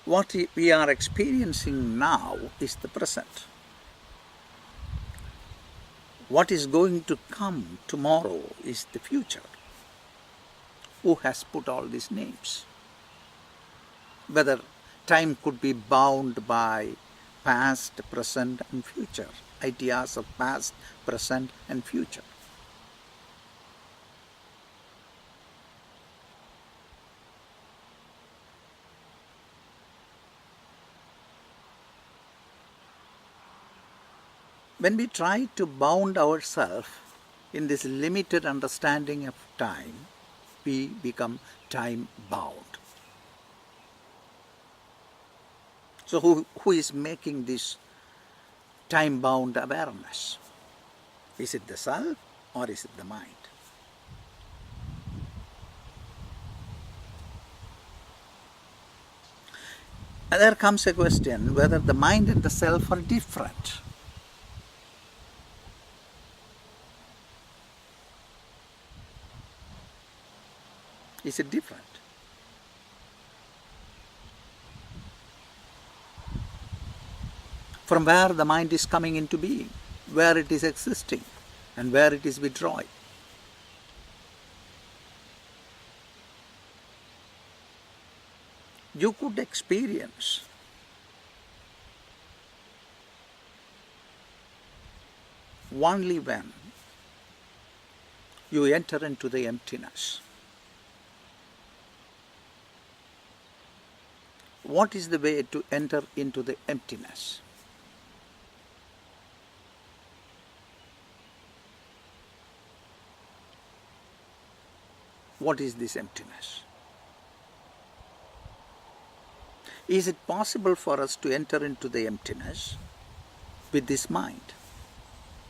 What we are experiencing now is the present. What is going to come tomorrow is the future. Who has put all these names? Whether time could be bound by past, present and future, ideas of past, present and future. When we try to bound ourselves in this limited understanding of time, we become time bound. So who is making this time bound awareness? Is it the self or is it the mind? And there comes a question whether the mind and the self are different. Is it different? From where the mind is coming into being, where it is existing, and where it is withdrawing. You could experience only when you enter into the emptiness. What is the way to enter into the emptiness? What is this emptiness? Is it possible for us to enter into the emptiness with this mind,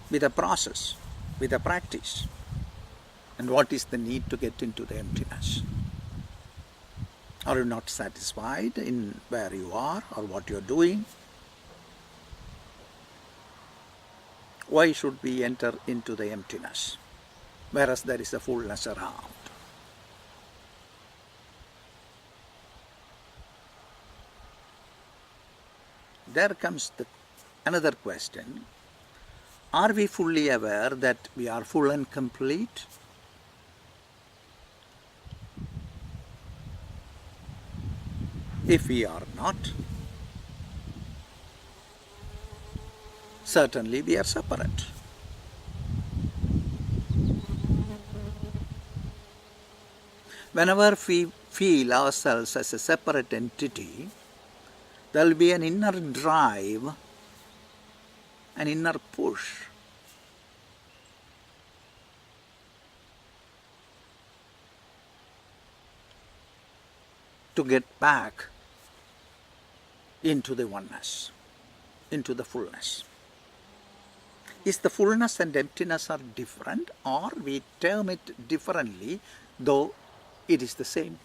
with a process, with a practice? And what is the need to get into the emptiness? Are you not satisfied in where you are or what you are doing? Why should we enter into the emptiness, whereas there is a fullness around? There comes another question. Are we fully aware that we are full and complete? If we are not, certainly we are separate. Whenever we feel ourselves as a separate entity, there will be an inner drive, an inner push to get back into the oneness, into the fullness. Is the fullness and emptiness are different, or we term it differently, though it is the same?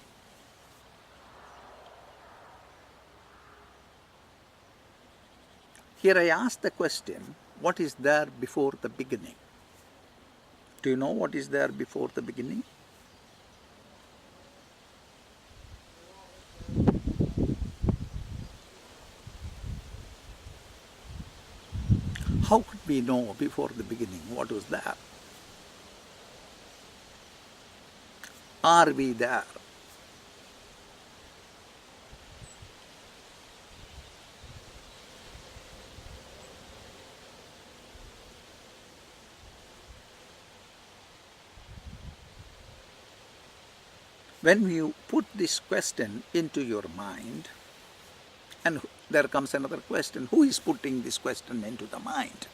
Here I ask the question, what is there before the beginning? Do you know what is there before the beginning? How could we know before the beginning what was there? Are we there? When you put this question into your mind, and there comes another question, who is putting this question into the mind?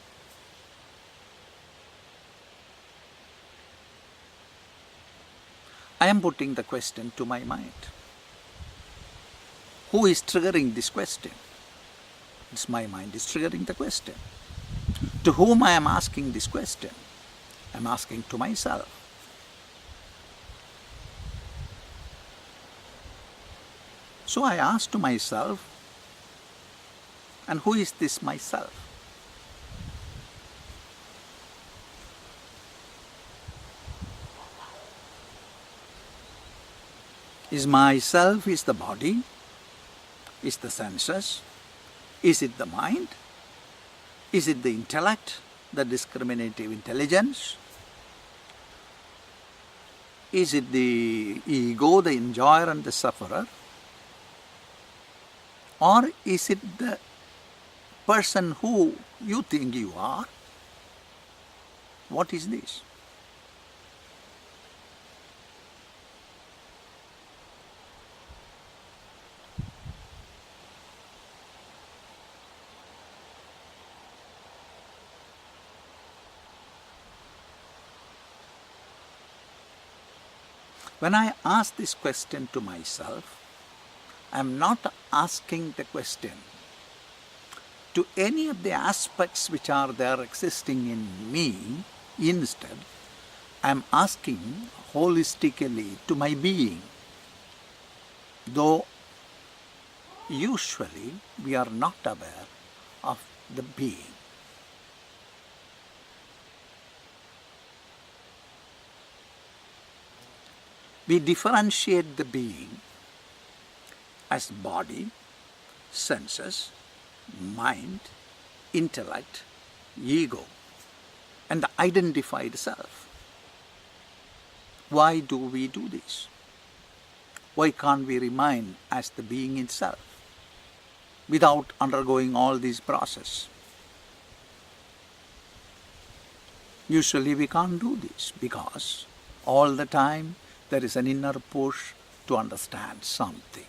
I am putting the question to my mind. Who is triggering this question? It's my mind is triggering the question. To whom I am asking this question? I am asking to myself. So I ask to myself, and who is this myself? Is myself is the body, Is the senses? Is it the mind? Is it the intellect, the discriminative intelligence? Is it the ego, the enjoyer and the sufferer? Or is it the person who you think you are? What is this? When I ask this question to myself, I am not asking the question to any of the aspects which are there existing in me. Instead, I am asking holistically to my being. Though usually we are not aware of the being. We differentiate the being as body, senses, mind, intellect, ego, and the identified self. Why do we do this? Why can't we remain as the being itself without undergoing all these processes? Usually we can't do this because all the time there is an inner push to understand something.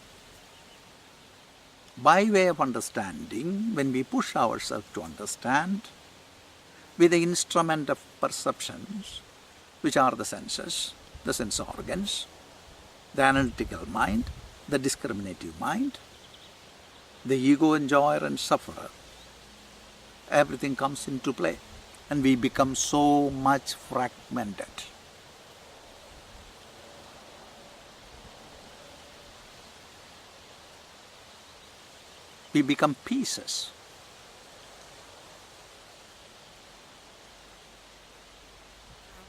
By way of understanding, when we push ourselves to understand, with the instrument of perceptions, which are the senses, the sense organs, the analytical mind, the discriminative mind, the ego enjoyer and sufferer, everything comes into play and we become so much fragmented. We become pieces.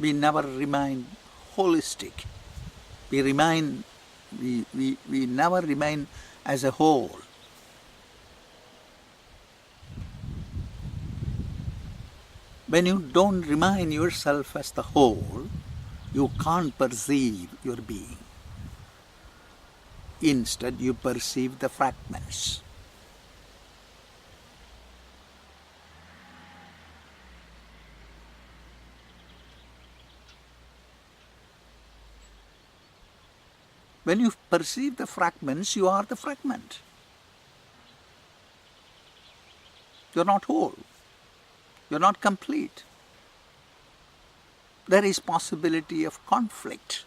We never remain holistic. We never remain as a whole. When you don't remind yourself as the whole, you can't perceive your being. Instead, you perceive the fragments. When you perceive the fragments, you are the fragment. You are not whole. You are not complete. There is possibility of conflict.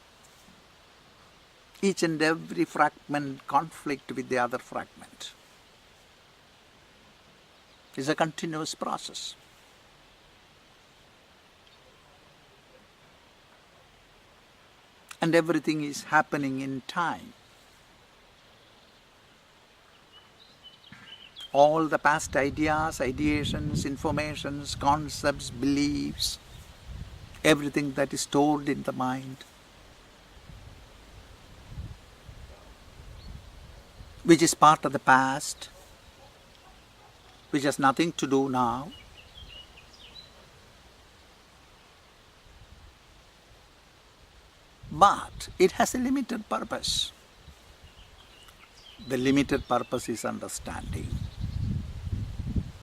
Each and every fragment conflict with the other fragment. It's a continuous process. And everything is happening in time. All the past ideas, ideations, informations, concepts, beliefs, everything that is stored in the mind, which is part of the past, which has nothing to do now, but it has a limited purpose. The limited purpose is understanding.